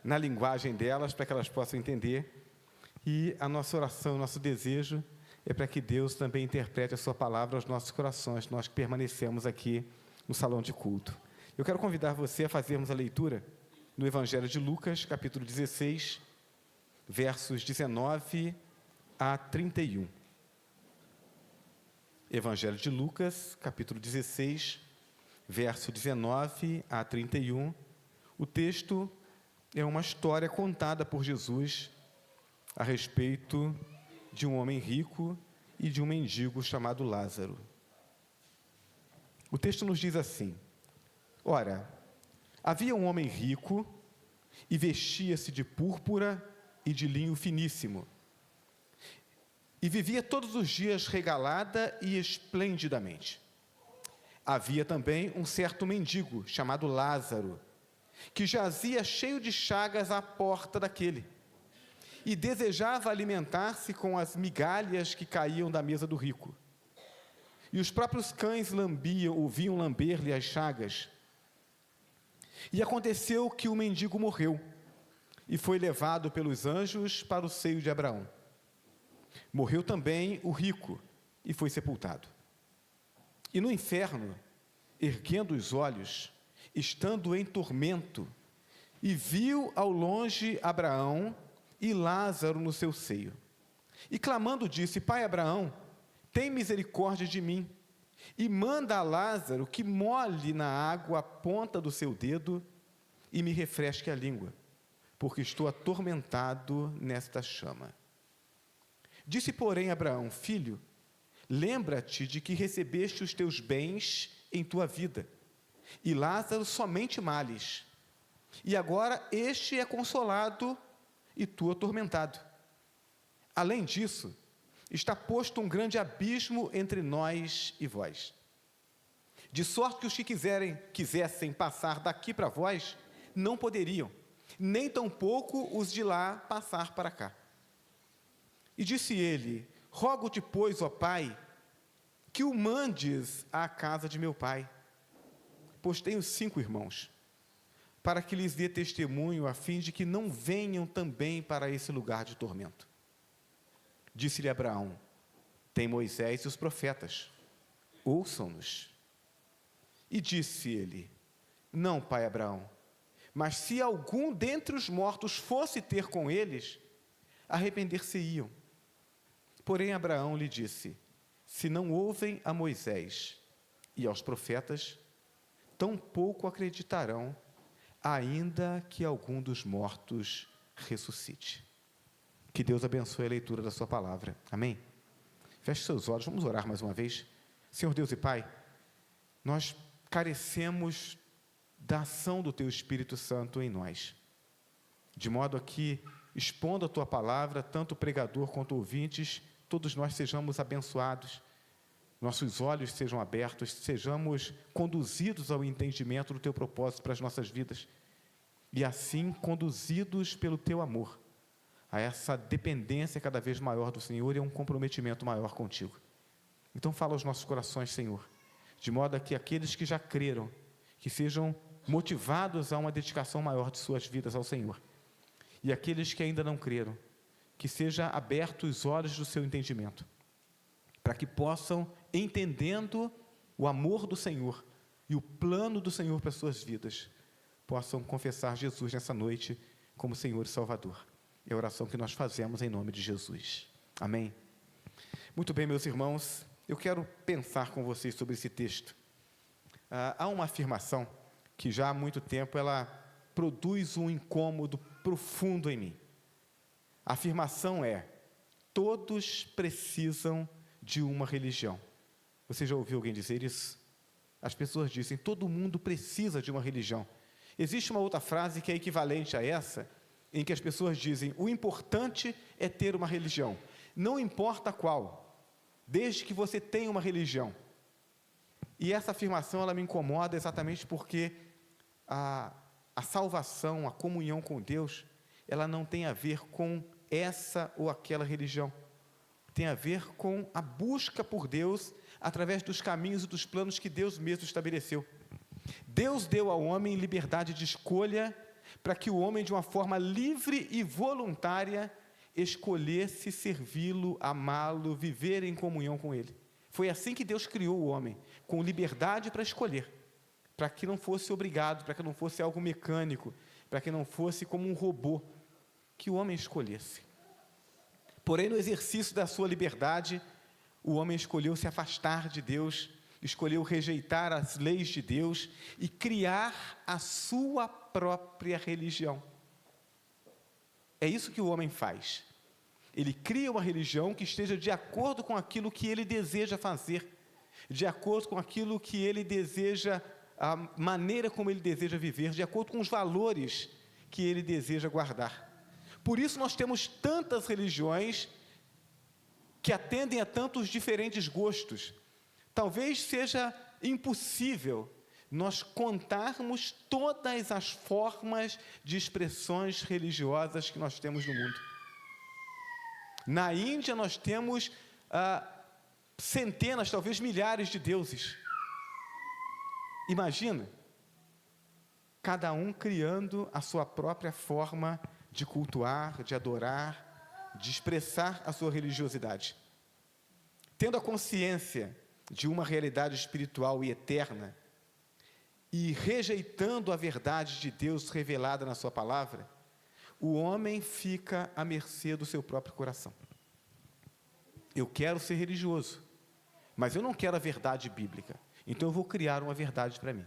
na linguagem delas, para que elas possam entender. E a nossa oração, o nosso desejo é para que Deus também interprete a sua palavra aos nossos corações, nós que permanecemos aqui no salão de culto. Eu quero convidar você a fazermos a leitura no Evangelho de Lucas, capítulo 16, versos 19 a 31. Evangelho de Lucas, capítulo 16, verso 19 a 31. O texto é uma história contada por Jesus a respeito de um homem rico e de um mendigo chamado Lázaro. O texto nos diz assim: Ora, havia um homem rico e vestia-se de púrpura e de linho finíssimo, e vivia todos os dias regalada e esplendidamente. Havia também um certo mendigo chamado Lázaro, que jazia cheio de chagas à porta daquele, e desejava alimentar-se com as migalhas que caíam da mesa do rico. E os próprios cães vinham lamber-lhe as chagas. E aconteceu que o mendigo morreu, e foi levado pelos anjos para o seio de Abraão. Morreu também o rico, e foi sepultado. E no inferno, erguendo os olhos, estando em tormento, e viu ao longe Abraão e Lázaro no seu seio. E clamando disse: Pai Abraão, tem misericórdia de mim, e manda a Lázaro que molhe na água a ponta do seu dedo e me refresque a língua, porque estou atormentado nesta chama. Disse, porém, Abraão: Filho, lembra-te de que recebeste os teus bens em tua vida, e Lázaro somente males, e agora este é consolado e tu atormentado. Além disso, está posto um grande abismo entre nós e vós, de sorte que os que quisessem passar daqui para vós, não poderiam, nem tampouco os de lá passar para cá. E disse ele: Rogo-te, pois, ó Pai, que o mandes à casa de meu pai, pois tenho 5 irmãos, para que lhes dê testemunho, a fim de que não venham também para esse lugar de tormento. Disse-lhe Abraão: Tem Moisés e os profetas, ouçam-nos. E disse ele: Não, pai Abraão, mas se algum dentre os mortos fosse ter com eles, arrepender-se-iam. Porém Abraão lhe disse: Se não ouvem a Moisés e aos profetas, tampouco acreditarão, ainda que algum dos mortos ressuscite. Que Deus abençoe a leitura da sua palavra. Amém? Feche seus olhos, vamos orar mais uma vez. Senhor Deus e Pai, nós carecemos da ação do Teu Espírito Santo em nós, de modo a que, expondo a Tua palavra, tanto o pregador quanto ouvintes, todos nós sejamos abençoados, nossos olhos sejam abertos, sejamos conduzidos ao entendimento do Teu propósito para as nossas vidas, e assim conduzidos pelo Teu amor, a essa dependência cada vez maior do Senhor e a um comprometimento maior contigo. Então fala aos nossos corações, Senhor, de modo a que aqueles que já creram, que sejam motivados a uma dedicação maior de suas vidas ao Senhor, e aqueles que ainda não creram, que seja aberto os olhos do seu entendimento, para que possam, entendendo o amor do Senhor e o plano do Senhor para as suas vidas, possam confessar Jesus nessa noite como Senhor e Salvador. É a oração que nós fazemos em nome de Jesus. Amém? Muito bem, meus irmãos, eu quero pensar com vocês sobre esse texto. Há uma afirmação que já há muito tempo ela produz um incômodo profundo em mim. A afirmação é: todos precisam de uma religião. Você já ouviu alguém dizer isso? As pessoas dizem: todo mundo precisa de uma religião. Existe uma outra frase que é equivalente a essa, em que as pessoas dizem: o importante é ter uma religião, não importa qual, desde que você tenha uma religião. E essa afirmação ela me incomoda exatamente porque a salvação, a comunhão com Deus, ela não tem a ver com essa ou aquela religião, tem a ver com a busca por Deus através dos caminhos e dos planos que Deus mesmo estabeleceu. Deus deu ao homem liberdade de escolha para que o homem, de uma forma livre e voluntária, escolhesse servi-lo, amá-lo, viver em comunhão com ele. Foi assim que Deus criou o homem, com liberdade para escolher, para que não fosse obrigado, para que não fosse algo mecânico, para que não fosse como um robô, que o homem escolhesse. Porém, no exercício da sua liberdade, o homem escolheu se afastar de Deus, escolheu rejeitar as leis de Deus e criar a sua própria religião. É isso que o homem faz. Ele cria uma religião que esteja de acordo com aquilo que ele deseja fazer, de acordo com aquilo que ele deseja, a maneira como ele deseja viver, de acordo com os valores que ele deseja guardar. Por isso nós temos tantas religiões que atendem a tantos diferentes gostos. Talvez seja impossível nós contarmos todas as formas de expressões religiosas que nós temos no mundo. Na Índia nós temos centenas, talvez milhares de deuses. Imagina, cada um criando a sua própria forma de cultuar, de adorar, de expressar a sua religiosidade. Tendo a consciência de uma realidade espiritual e eterna, e rejeitando a verdade de Deus revelada na sua palavra, o homem fica à mercê do seu próprio coração. Eu quero ser religioso, mas eu não quero a verdade bíblica, então eu vou criar uma verdade para mim.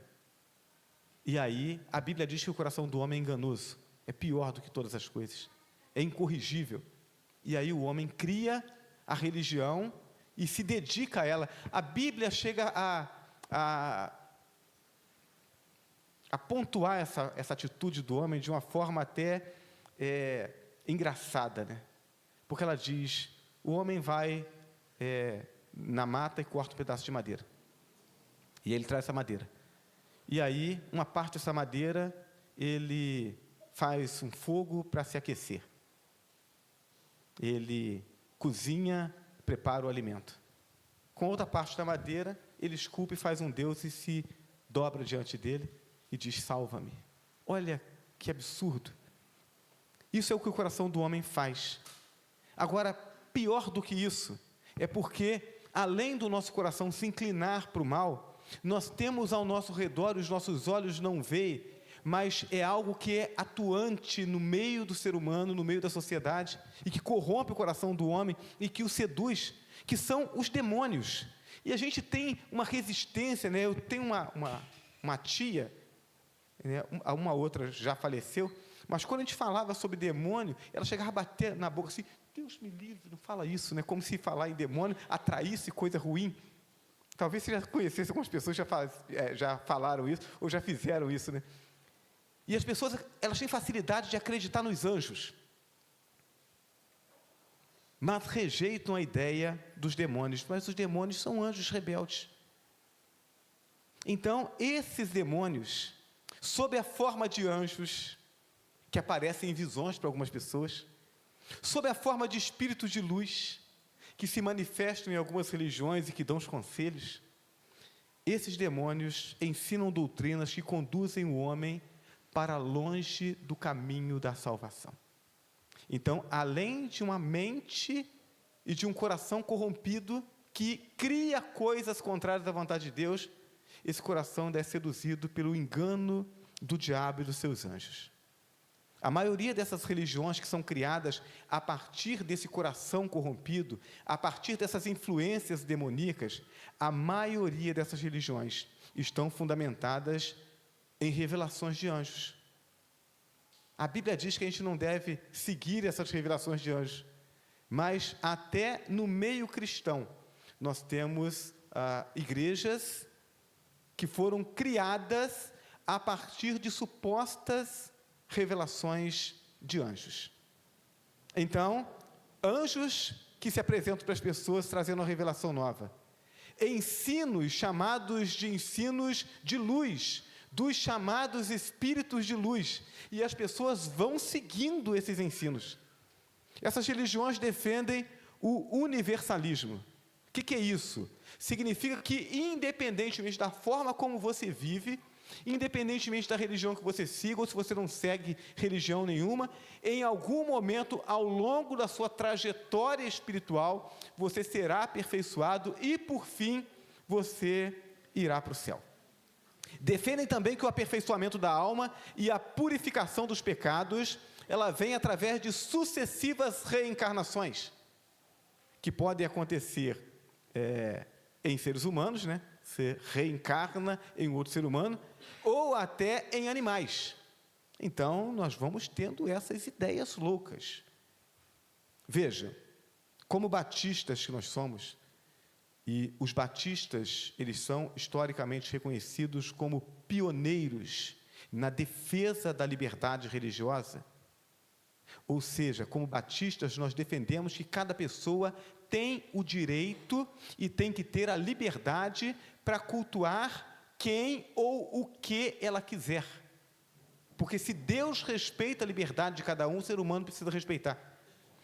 E aí, a Bíblia diz que o coração do homem é enganoso, é pior do que todas as coisas, é incorrigível. E aí o homem cria a religião e se dedica a ela. A Bíblia chega a pontuar essa atitude do homem de uma forma até engraçada, né? Porque ela diz, o homem vai na mata e corta um pedaço de madeira, e ele traz essa madeira, e aí uma parte dessa madeira ele faz um fogo para se aquecer, ele cozinha, prepara o alimento. Com outra parte da madeira ele esculpe e faz um Deus e se dobra diante dele e diz, salva-me. Olha que absurdo. Isso é o que o coração do homem faz. Agora, pior do que isso, é porque, além do nosso coração se inclinar para o mal, nós temos ao nosso redor, os nossos olhos não veem, mas é algo que é atuante no meio do ser humano, no meio da sociedade, e que corrompe o coração do homem e que o seduz, que são os demônios. E a gente tem uma resistência, né? Eu tenho uma tia, né? Uma outra já faleceu, mas quando a gente falava sobre demônio, ela chegava a bater na boca assim, Deus me livre, não fala isso, né? Como se falar em demônio atraísse coisa ruim. Talvez você já conhecesse algumas pessoas que já falaram isso, ou já fizeram isso, né? E as pessoas, elas têm facilidade de acreditar nos anjos, mas rejeitam a ideia dos demônios. Mas os demônios são anjos rebeldes. Então, esses demônios, sob a forma de anjos, que aparecem em visões para algumas pessoas, sob a forma de espíritos de luz, que se manifestam em algumas religiões e que dão os conselhos, esses demônios ensinam doutrinas que conduzem o homem para longe do caminho da salvação. Então, além de uma mente e de um coração corrompido que cria coisas contrárias à vontade de Deus, esse coração é seduzido pelo engano do diabo e dos seus anjos. A maioria dessas religiões que são criadas a partir desse coração corrompido, a partir dessas influências demoníacas, a maioria dessas religiões estão fundamentadas em revelações de anjos. A Bíblia diz que a gente não deve seguir essas revelações de anjos, mas até no meio cristão, nós temos igrejas que foram criadas a partir de supostas revelações de anjos. Então, anjos que se apresentam para as pessoas trazendo uma revelação nova. Ensinos chamados de ensinos de luz, dos chamados espíritos de luz, e as pessoas vão seguindo esses ensinos. Essas religiões defendem o universalismo. O que é isso? Significa que, independentemente da forma como você vive, Independentemente da religião que você siga, ou se você não segue religião nenhuma, em algum momento, ao longo da sua trajetória espiritual, você será aperfeiçoado e, por fim, você irá para o céu. Defendem também que o aperfeiçoamento da alma e a purificação dos pecados, ela vem através de sucessivas reencarnações, que podem acontecer em seres humanos, né? Você reencarna em outro ser humano, ou até em animais. Então, nós vamos tendo essas ideias loucas. Veja, como batistas que nós somos, e os batistas, eles são historicamente reconhecidos como pioneiros na defesa da liberdade religiosa. Ou seja, como batistas, nós defendemos que cada pessoa tem o direito e tem que ter a liberdade para cultuar quem ou o que ela quiser. Porque se Deus respeita a liberdade de cada um, o ser humano precisa respeitar.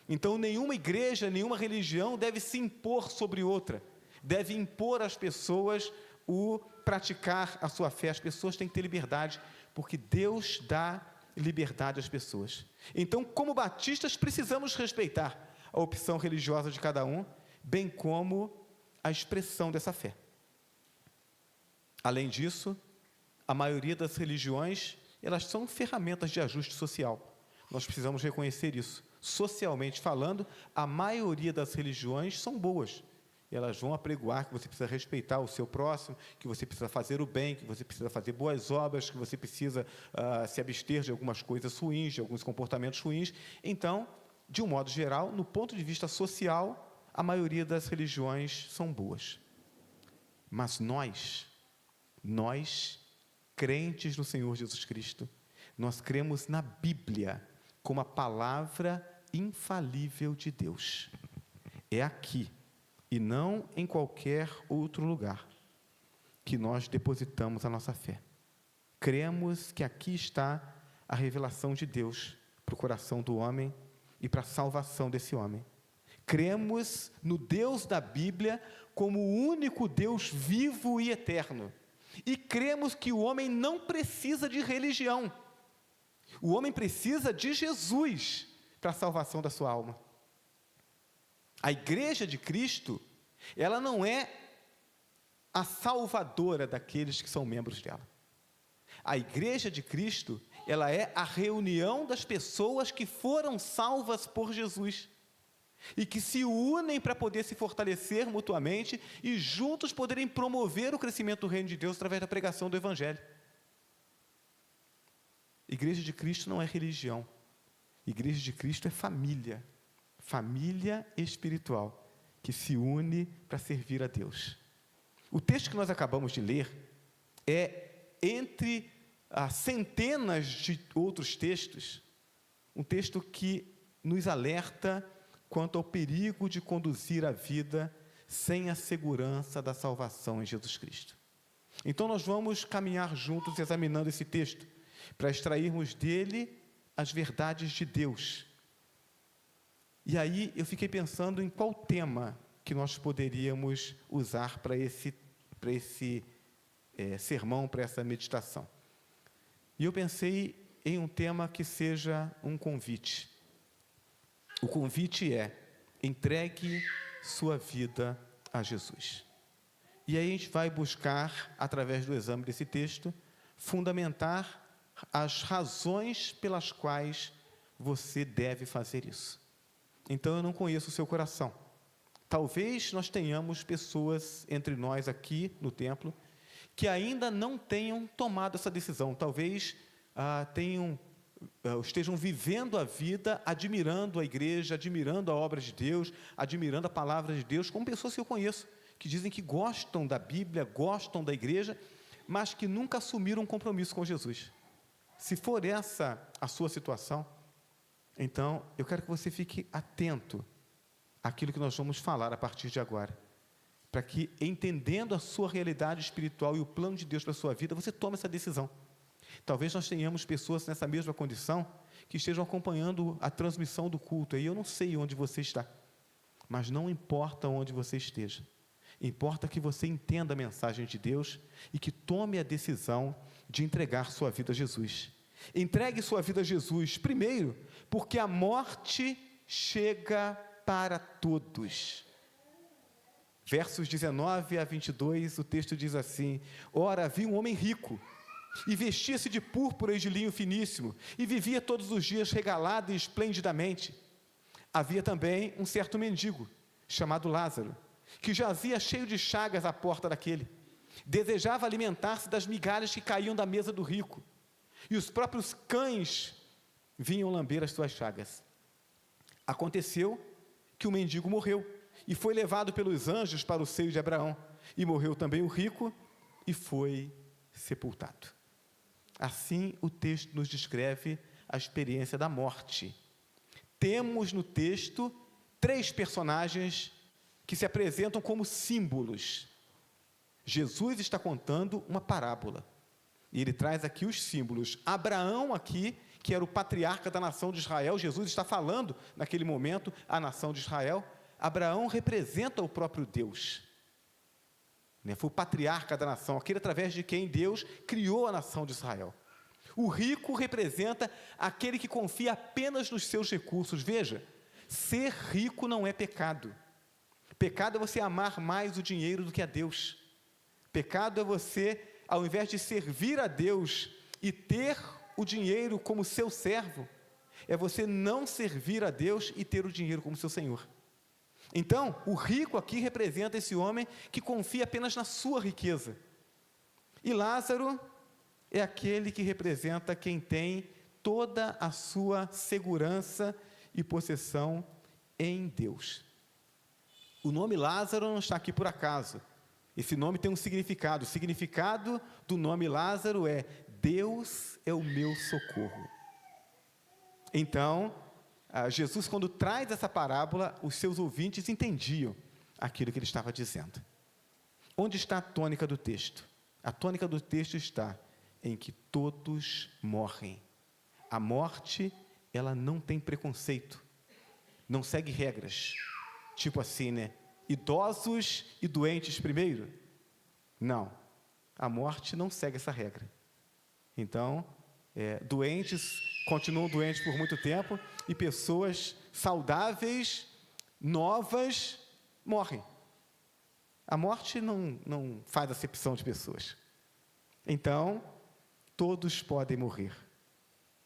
Então, nenhuma igreja, nenhuma religião deve se impor sobre outra. Deve impor às pessoas o praticar a sua fé. As pessoas têm que ter liberdade, porque Deus dá liberdade às pessoas. Então, como batistas, precisamos respeitar a opção religiosa de cada um, bem como a expressão dessa fé. Além disso, a maioria das religiões, elas são ferramentas de ajuste social. Nós precisamos reconhecer isso. Socialmente falando, a maioria das religiões são boas. Elas vão apregoar que você precisa respeitar o seu próximo, que você precisa fazer o bem, que você precisa fazer boas obras, que você precisa se abster de algumas coisas ruins, de alguns comportamentos ruins. Então, de um modo geral, no ponto de vista social, a maioria das religiões são boas. Mas nós, crentes no Senhor Jesus Cristo, nós cremos na Bíblia como a palavra infalível de Deus. É aqui, e não em qualquer outro lugar, que nós depositamos a nossa fé. Cremos que aqui está a revelação de Deus para o coração do homem e para a salvação desse homem. Cremos no Deus da Bíblia como o único Deus vivo e eterno. E cremos que o homem não precisa de religião. O homem precisa de Jesus para a salvação da sua alma. A igreja de Cristo, ela não é a salvadora daqueles que são membros dela. A igreja de Cristo, ela é a reunião das pessoas que foram salvas por Jesus e que se unem para poder se fortalecer mutuamente e juntos poderem promover o crescimento do reino de Deus através da pregação do Evangelho. Igreja de Cristo não é religião. Igreja de Cristo é família. Família espiritual, que se une para servir a Deus. O texto que nós acabamos de ler é entre centenas de outros textos, um texto que nos alerta quanto ao perigo de conduzir a vida sem a segurança da salvação em Jesus Cristo. Então nós vamos caminhar juntos examinando esse texto, para extrairmos dele as verdades de Deus. E aí eu fiquei pensando em qual tema que nós poderíamos usar para esse sermão, para essa meditação. E eu pensei em um tema que seja um convite. O convite é: entregue sua vida a Jesus. E aí a gente vai buscar, através do exame desse texto, fundamentar as razões pelas quais você deve fazer isso. Então, eu não conheço o seu coração. Talvez nós tenhamos pessoas entre nós aqui no templo que ainda não tenham tomado essa decisão. Talvez estejam vivendo a vida, admirando a igreja, admirando a obra de Deus, admirando a palavra de Deus, como pessoas que eu conheço, que dizem que gostam da Bíblia, gostam da igreja, mas que nunca assumiram um compromisso com Jesus. Se for essa a sua situação, então eu quero que você fique atento àquilo que nós vamos falar a partir de agora, para que, entendendo a sua realidade espiritual e o plano de Deus para a sua vida, você tome essa decisão. Talvez nós tenhamos pessoas nessa mesma condição que estejam acompanhando a transmissão do culto, e eu não sei onde você está, mas não importa onde você esteja, importa que você entenda a mensagem de Deus e que tome a decisão de entregar sua vida a Jesus. Entregue sua vida a Jesus, primeiro, porque a morte chega para todos. Versos 19 a 22, o texto diz assim: ora, havia um homem rico, e vestia-se de púrpura e de linho finíssimo, e vivia todos os dias regalado e esplendidamente. Havia também um certo mendigo, chamado Lázaro, que jazia cheio de chagas à porta daquele. Desejava alimentar-se das migalhas que caíam da mesa do rico, e os próprios cães vinham lamber as suas chagas. Aconteceu que o mendigo morreu, e foi levado pelos anjos para o seio de Abraão, e morreu também o rico, e foi sepultado. Assim, o texto nos descreve a experiência da morte. Temos no texto 3 personagens que se apresentam como símbolos. Jesus está contando uma parábola, e ele traz aqui os símbolos. Abraão aqui, que era o patriarca da nação de Israel, Jesus está falando, naquele momento, a nação de Israel. Abraão representa o próprio Deus, foi o patriarca da nação, aquele através de quem Deus criou a nação de Israel. O rico representa aquele que confia apenas nos seus recursos. Veja, ser rico não é pecado. Pecado é você amar mais o dinheiro do que a Deus. Pecado é você, ao invés de servir a Deus e ter o dinheiro como seu servo, é você não servir a Deus e ter o dinheiro como seu senhor. Então, o rico aqui representa esse homem que confia apenas na sua riqueza. E Lázaro é aquele que representa quem tem toda a sua segurança e possessão em Deus. O nome Lázaro não está aqui por acaso. Esse nome tem um significado. O significado do nome Lázaro é: Deus é o meu socorro. Então, Jesus, quando traz essa parábola, os seus ouvintes entendiam aquilo que ele estava dizendo. Onde está a tônica do texto? A tônica do texto está em que todos morrem. A morte, ela não tem preconceito, não segue regras, tipo assim, idosos e doentes primeiro. Não, a morte não segue essa regra. Então, doentes continuam doentes por muito tempo, e pessoas saudáveis, novas, morrem. A morte não faz acepção de pessoas. Então, todos podem morrer.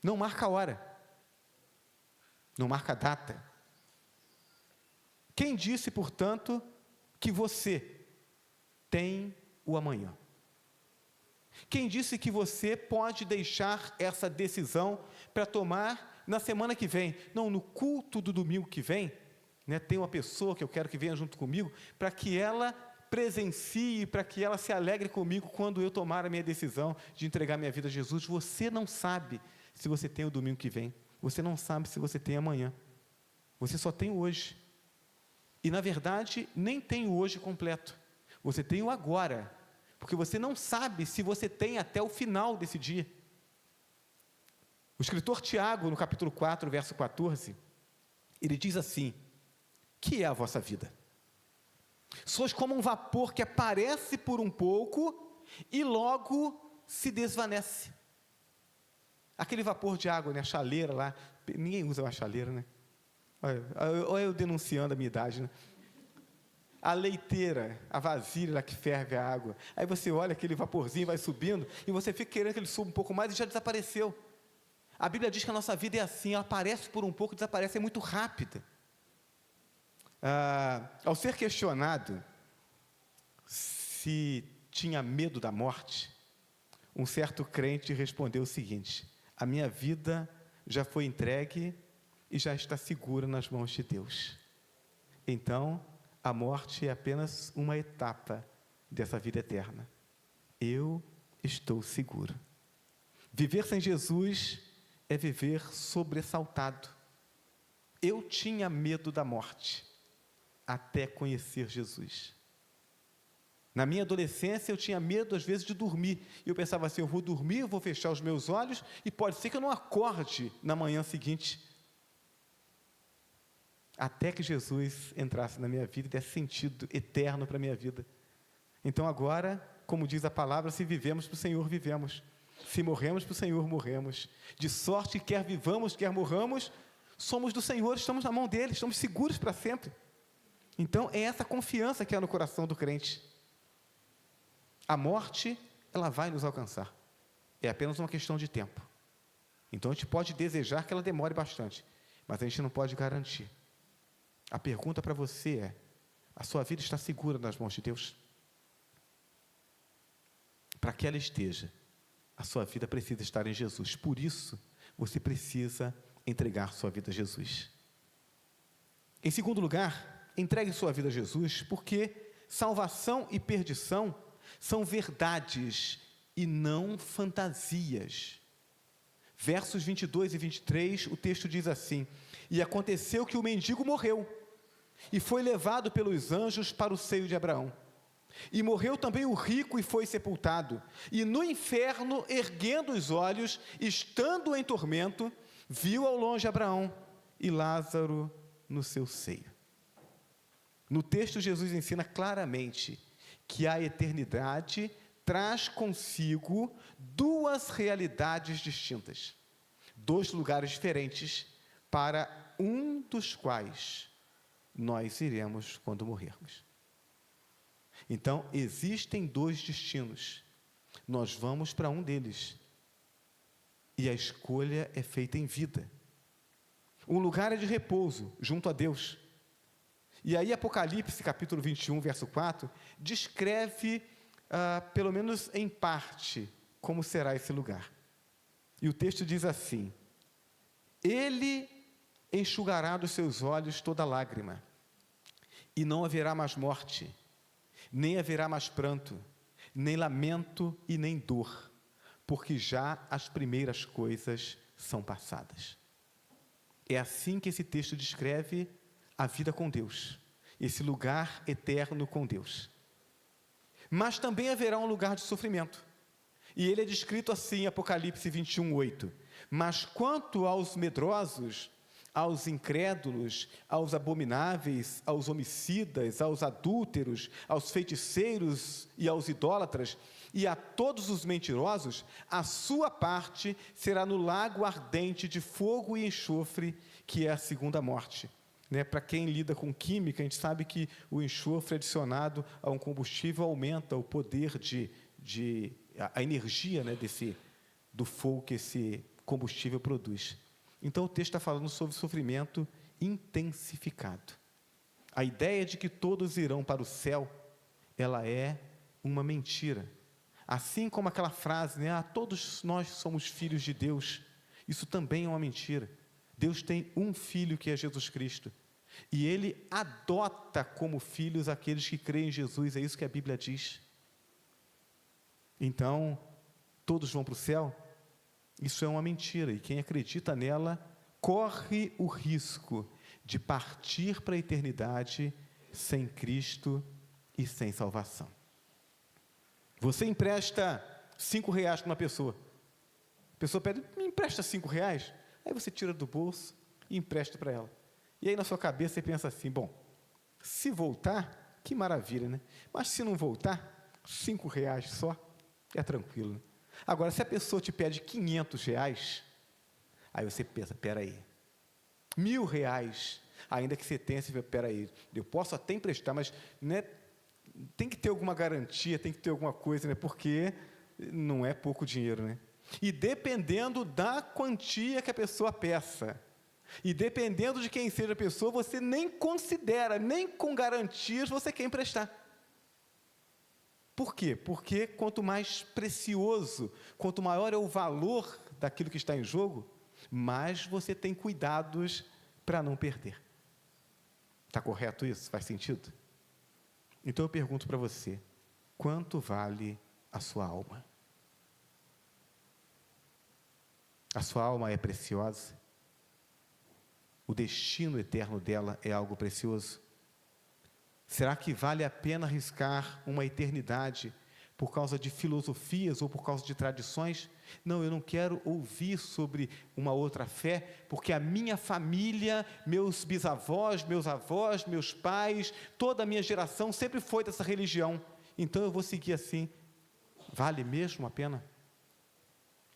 Não marca a hora, não marca a data. Quem disse, portanto, que você tem o amanhã? Quem disse que você pode deixar essa decisão para tomar na semana que vem? Não, no culto do domingo que vem, tem uma pessoa que eu quero que venha junto comigo, para que ela presencie, para que ela se alegre comigo quando eu tomar a minha decisão de entregar minha vida a Jesus. Você não sabe se você tem o domingo que vem, você não sabe se você tem amanhã, você só tem hoje. E na verdade, nem tem o hoje completo, você tem o agora, porque você não sabe se você tem até o final desse dia. O escritor Tiago, no capítulo 4, verso 14, ele diz assim: que é a vossa vida? Sois como um vapor que aparece por um pouco e logo se desvanece. Aquele vapor de água, a chaleira lá, ninguém usa uma chaleira, Olha eu denunciando a minha idade, A leiteira, a vasilha lá que ferve a água. Aí você olha aquele vaporzinho, vai subindo, e você fica querendo que ele suba um pouco mais e já desapareceu. A Bíblia diz que a nossa vida é assim, ela aparece por um pouco e desaparece, é muito rápida. Ao ser questionado se tinha medo da morte, um certo crente respondeu o seguinte: a minha vida já foi entregue e já está segura nas mãos de Deus. Então, a morte é apenas uma etapa dessa vida eterna. Eu estou seguro. Viver sem Jesus é viver sobressaltado. Eu tinha medo da morte, até conhecer Jesus. Na minha adolescência, eu tinha medo, às vezes, de dormir. E eu pensava assim: eu vou dormir, eu vou fechar os meus olhos, e pode ser que eu não acorde na manhã seguinte. Até que Jesus entrasse na minha vida e desse sentido eterno para a minha vida. Então agora, como diz a palavra, se vivemos para o Senhor, vivemos. Se morremos para o Senhor, morremos. De sorte que quer vivamos, quer morramos, somos do Senhor, estamos na mão dele, estamos seguros para sempre. Então, é essa confiança que há no coração do crente. A morte, ela vai nos alcançar. É apenas uma questão de tempo. Então, a gente pode desejar que ela demore bastante, mas a gente não pode garantir. A pergunta para você é: a sua vida está segura nas mãos de Deus? Para que ela esteja, a sua vida precisa estar em Jesus. Por isso, você precisa entregar sua vida a Jesus. Em segundo lugar, entregue sua vida a Jesus, porque salvação e perdição são verdades e não fantasias. Versos 22 e 23, o texto diz assim: e aconteceu que o mendigo morreu, e foi levado pelos anjos para o seio de Abraão. E morreu também o rico e foi sepultado. E no inferno, erguendo os olhos, estando em tormento, viu ao longe Abraão e Lázaro no seu seio. No texto, Jesus ensina claramente que a eternidade traz consigo duas realidades distintas, dois lugares diferentes, para um dos quais nós iremos quando morrermos. Então, existem dois destinos, nós vamos para um deles, e a escolha é feita em vida. Um lugar é de repouso, junto a Deus. E aí Apocalipse, capítulo 21, verso 4, descreve, pelo menos em parte, como será esse lugar. E o texto diz assim: ele enxugará dos seus olhos toda lágrima, e não haverá mais morte, nem haverá mais pranto, nem lamento e nem dor, porque já as primeiras coisas são passadas. É assim que esse texto descreve a vida com Deus, esse lugar eterno com Deus. Mas também haverá um lugar de sofrimento, e ele é descrito assim em Apocalipse 21, 8: mas quanto aos medrosos, aos incrédulos, aos abomináveis, aos homicidas, aos adúlteros, aos feiticeiros e aos idólatras, e a todos os mentirosos, a sua parte será no lago ardente de fogo e enxofre, que é a segunda morte. Para quem lida com química, a gente sabe que o enxofre adicionado a um combustível aumenta o poder a energia do fogo que esse combustível produz. Então o texto está falando sobre sofrimento intensificado. A ideia de que todos irão para o céu, ela é uma mentira. Assim como aquela frase, todos nós somos filhos de Deus, isso também é uma mentira. Deus tem um filho que é Jesus Cristo, e Ele adota como filhos aqueles que creem em Jesus, é isso que a Bíblia diz. Então, todos vão para o céu? Isso é uma mentira, e quem acredita nela corre o risco de partir para a eternidade sem Cristo e sem salvação. Você empresta R$5 para uma pessoa, a pessoa pede: me empresta R$5, aí você tira do bolso e empresta para ela, e aí na sua cabeça você pensa assim: bom, se voltar, que maravilha, né? Mas se não voltar, R$5 só, é tranquilo, né? Agora, se a pessoa te pede R$500, aí você pensa: peraí, R$1.000, ainda que você tenha, você pensa: peraí, eu posso até emprestar, mas tem que ter alguma garantia, tem que ter alguma coisa, porque não é pouco dinheiro, E dependendo da quantia que a pessoa peça, e dependendo de quem seja a pessoa, você nem considera, nem com garantias você quer emprestar. Por quê? Porque quanto mais precioso, quanto maior é o valor daquilo que está em jogo, mais você tem cuidados para não perder. Está correto isso? Faz sentido? Então eu pergunto para você: quanto vale a sua alma? A sua alma é preciosa? O destino eterno dela é algo precioso? Será que vale a pena arriscar uma eternidade por causa de filosofias ou por causa de tradições? Não, eu não quero ouvir sobre uma outra fé, porque a minha família, meus bisavós, meus avós, meus pais, toda a minha geração sempre foi dessa religião, então eu vou seguir assim. Vale mesmo a pena?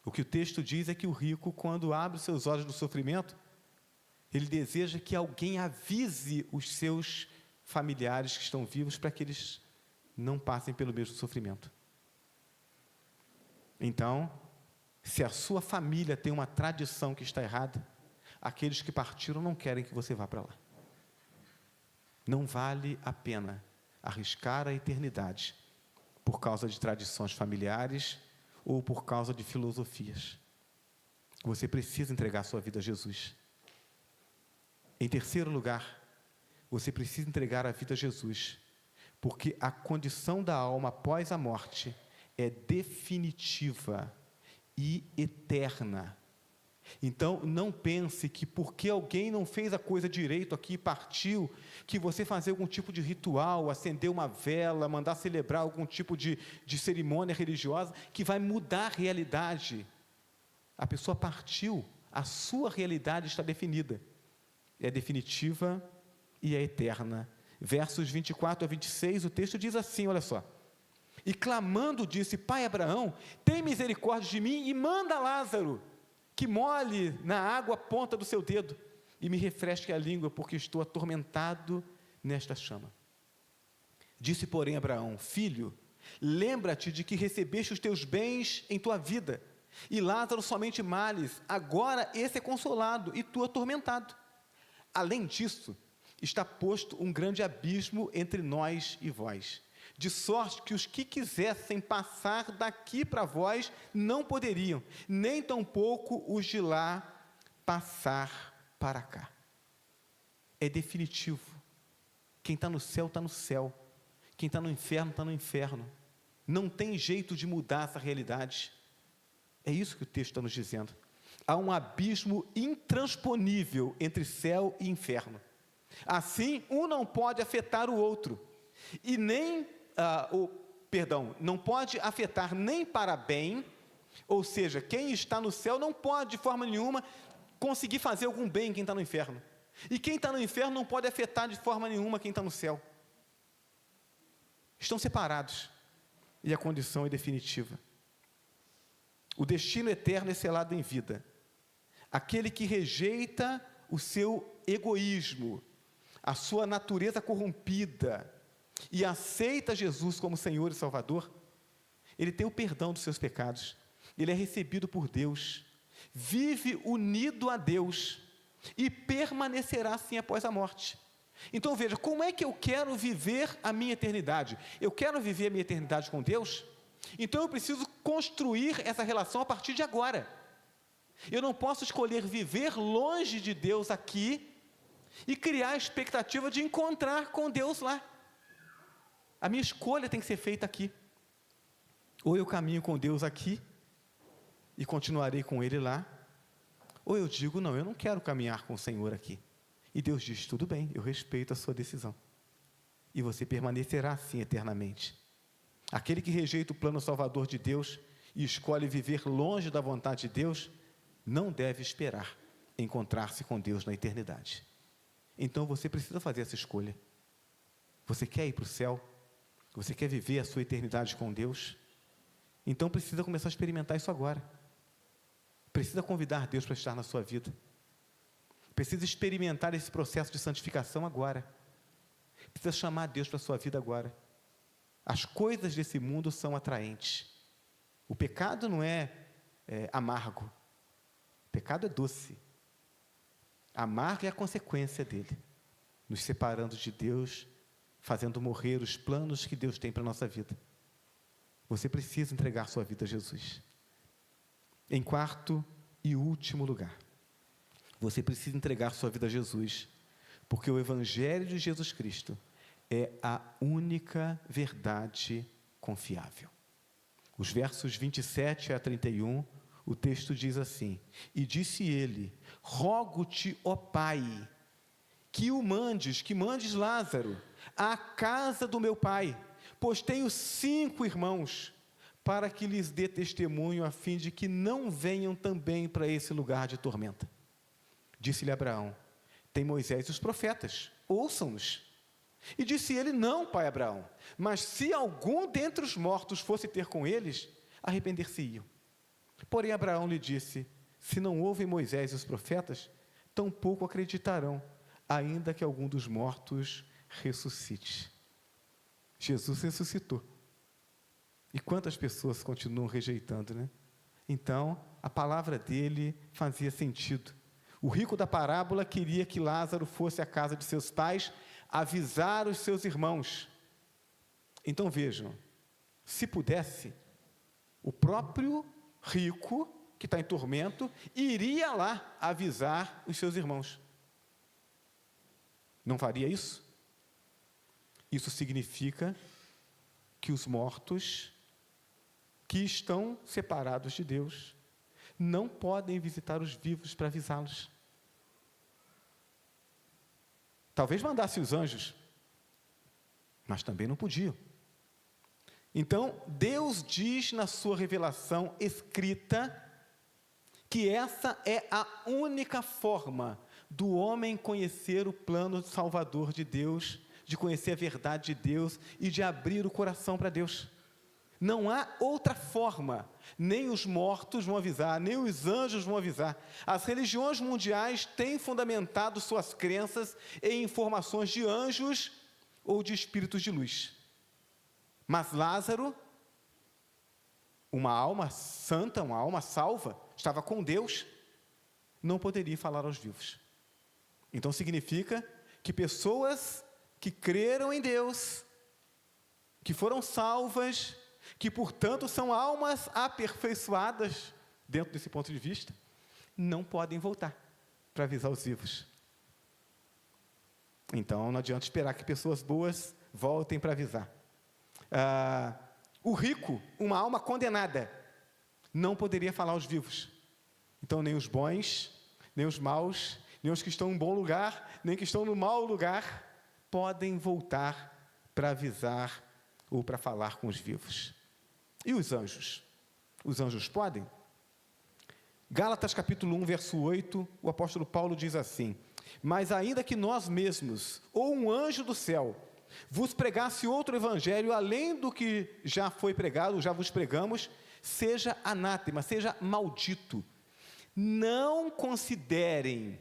O que o texto diz é que o rico, quando abre os seus olhos no sofrimento, ele deseja que alguém avise os seus familiares que estão vivos para que eles não passem pelo mesmo sofrimento. Então, se a sua família tem uma tradição que está errada, aqueles que partiram não querem que você vá para lá. Não vale a pena arriscar a eternidade por causa de tradições familiares ou por causa de filosofias. Você precisa entregar sua vida a Jesus. Em terceiro lugar, você precisa entregar a vida a Jesus, porque a condição da alma após a morte é definitiva e eterna. Então, não pense que porque alguém não fez a coisa direito aqui e partiu, que você fazer algum tipo de ritual, acender uma vela, mandar celebrar algum tipo de cerimônia religiosa, que vai mudar a realidade. A pessoa partiu, a sua realidade está definida. É definitiva e é eterna. Versos 24 a 26, o texto diz assim, olha só. E clamando disse, Pai Abraão, tem misericórdia de mim e manda Lázaro, que molhe na água a ponta do seu dedo e me refresque a língua, porque estou atormentado nesta chama. Disse, porém, Abraão, filho, lembra-te de que recebeste os teus bens em tua vida, e Lázaro somente males, agora esse é consolado e tu atormentado. Além disso, está posto um grande abismo entre nós e vós, de sorte que os que quisessem passar daqui para vós não poderiam, nem tampouco os de lá passar para cá. É definitivo. Quem está no céu, está no céu. Quem está no inferno, está no inferno. Não tem jeito de mudar essa realidade. É isso que o texto está nos dizendo. Há um abismo intransponível entre céu e inferno. Assim, um não pode afetar o outro. E nem, não pode afetar nem para bem, ou seja, quem está no céu não pode, de forma nenhuma, conseguir fazer algum bem quem está no inferno. E quem está no inferno não pode afetar de forma nenhuma quem está no céu. Estão separados. E a condição é definitiva. O destino eterno é selado em vida. Aquele que rejeita o seu egoísmo, a sua natureza corrompida, e aceita Jesus como Senhor e Salvador, ele tem o perdão dos seus pecados, ele é recebido por Deus, vive unido a Deus, e permanecerá assim após a morte. Então veja, como é que eu quero viver a minha eternidade? Eu quero viver a minha eternidade com Deus? Então eu preciso construir essa relação a partir de agora. Eu não posso escolher viver longe de Deus aqui e criar a expectativa de encontrar com Deus lá. A minha escolha tem que ser feita aqui. Ou eu caminho com Deus aqui e continuarei com Ele lá, ou eu digo, não, eu não quero caminhar com o Senhor aqui. E Deus diz, tudo bem, eu respeito a sua decisão. E você permanecerá assim eternamente. Aquele que rejeita o plano salvador de Deus e escolhe viver longe da vontade de Deus, não deve esperar encontrar-se com Deus na eternidade. Então você precisa fazer essa escolha. Você quer ir para o céu? Você quer viver a sua eternidade com Deus? Então precisa começar a experimentar isso agora. Precisa convidar Deus para estar na sua vida. Precisa experimentar esse processo de santificação agora. Precisa chamar Deus para a sua vida agora. As coisas desse mundo são atraentes. O pecado não é amargo. O pecado é doce. Amargo é a consequência dele, nos separando de Deus, fazendo morrer os planos que Deus tem para a nossa vida. Você precisa entregar sua vida a Jesus. Em quarto e último lugar, você precisa entregar sua vida a Jesus, porque o Evangelho de Jesus Cristo é a única verdade confiável. Os versos 27 a 31, o texto diz assim, e disse ele, rogo-te, ó Pai, que mandes Lázaro à casa do meu pai, pois tenho 5 irmãos, para que lhes dê testemunho, a fim de que não venham também para esse lugar de tormenta. Disse-lhe Abraão, tem Moisés e os profetas, ouçam-nos. E disse ele, não, pai Abraão, mas se algum dentre os mortos fosse ter com eles, arrepender-se-iam. Porém, Abraão lhe disse: se não ouvem Moisés e os profetas, tampouco acreditarão, ainda que algum dos mortos ressuscite. Jesus ressuscitou. E quantas pessoas continuam rejeitando, né? Então, a palavra dele fazia sentido. O rico da parábola queria que Lázaro fosse à casa de seus pais avisar os seus irmãos. Então vejam, se pudesse, o próprio rico, que está em tormento, iria lá avisar os seus irmãos. Não faria isso? Isso significa que os mortos, que estão separados de Deus, não podem visitar os vivos para avisá-los. Talvez mandasse os anjos, mas também não podiam. Então, Deus diz na sua revelação escrita que essa é a única forma do homem conhecer o plano salvador de Deus, de conhecer a verdade de Deus e de abrir o coração para Deus. Não há outra forma, nem os mortos vão avisar, nem os anjos vão avisar. As religiões mundiais têm fundamentado suas crenças em informações de anjos ou de espíritos de luz. Mas Lázaro, uma alma santa, uma alma salva, estava com Deus, não poderia falar aos vivos. Então significa que pessoas que creram em Deus, que foram salvas, que portanto são almas aperfeiçoadas, dentro desse ponto de vista, não podem voltar para avisar os vivos. Então não adianta esperar que pessoas boas voltem para avisar. O rico, uma alma condenada, não poderia falar aos vivos. Então nem os bons, nem os maus, nem os que estão em bom lugar, nem que estão no mau lugar, podem voltar para avisar ou para falar com os vivos. E os anjos? Os anjos podem? Gálatas capítulo 1, verso 8, o apóstolo Paulo diz assim: mas ainda que nós mesmos, ou um anjo do céu, vos pregasse outro evangelho, além do que já foi pregado, já vos pregamos, seja anátema, seja maldito. Não considerem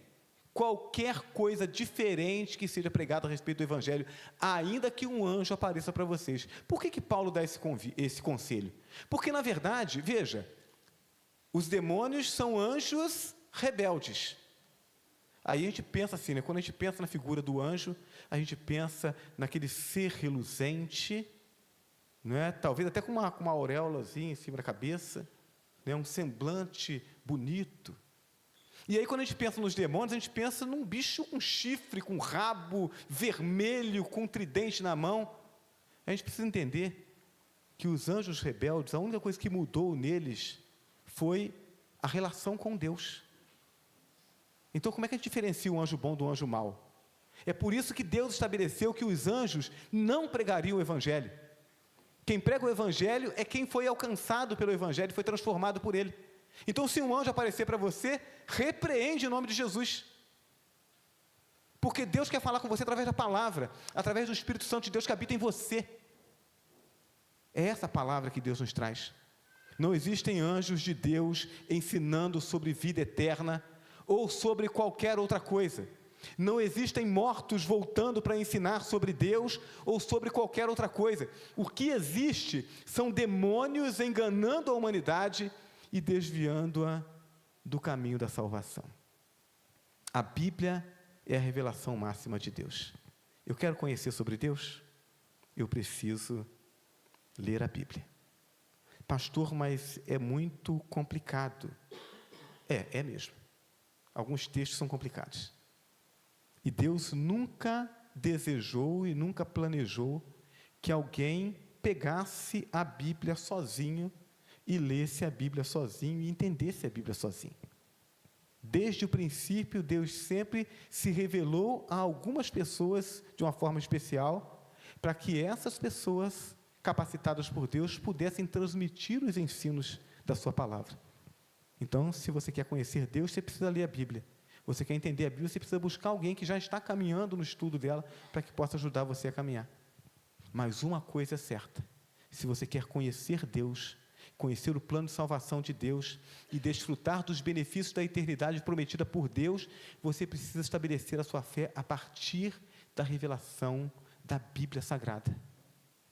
qualquer coisa diferente que seja pregada a respeito do evangelho, ainda que um anjo apareça para vocês. Por que Paulo dá esse conselho? Porque, na verdade, veja, os demônios são anjos rebeldes. Aí a gente pensa assim, né? Quando a gente pensa na figura do anjo, a gente pensa naquele ser reluzente, né? Talvez até com uma auréolazinha em cima da cabeça, né? Um semblante bonito. E aí quando a gente pensa nos demônios, a gente pensa num bicho com chifre, com rabo vermelho, com tridente na mão. A gente precisa entender que os anjos rebeldes, a única coisa que mudou neles foi a relação com Deus. Então, como é que a gente diferencia o anjo bom do anjo mau? É por isso que Deus estabeleceu que os anjos não pregariam o evangelho. Quem prega o evangelho é quem foi alcançado pelo evangelho, foi transformado por ele. Então, se um anjo aparecer para você, repreende em nome de Jesus. Porque Deus quer falar com você através da palavra, através do Espírito Santo de Deus que habita em você. É essa palavra que Deus nos traz. Não existem anjos de Deus ensinando sobre vida eterna ou sobre qualquer outra coisa. Não existem mortos voltando para ensinar sobre Deus ou sobre qualquer outra coisa. O que existe são demônios enganando a humanidade e desviando-a do caminho da salvação. A Bíblia é a revelação máxima de Deus. Eu quero conhecer sobre Deus? Eu preciso ler a Bíblia. Pastor, mas é muito complicado. É mesmo. Alguns textos são complicados. E Deus nunca desejou e nunca planejou que alguém pegasse a Bíblia sozinho e lesse a Bíblia sozinho e entendesse a Bíblia sozinho. Desde o princípio, Deus sempre se revelou a algumas pessoas de uma forma especial, para que essas pessoas, capacitadas por Deus, pudessem transmitir os ensinos da sua palavra. Então, se você quer conhecer Deus, você precisa ler a Bíblia. Você quer entender a Bíblia, você precisa buscar alguém que já está caminhando no estudo dela, para que possa ajudar você a caminhar. Mas uma coisa é certa: se você quer conhecer Deus, conhecer o plano de salvação de Deus e desfrutar dos benefícios da eternidade prometida por Deus, você precisa estabelecer a sua fé a partir da revelação da Bíblia Sagrada.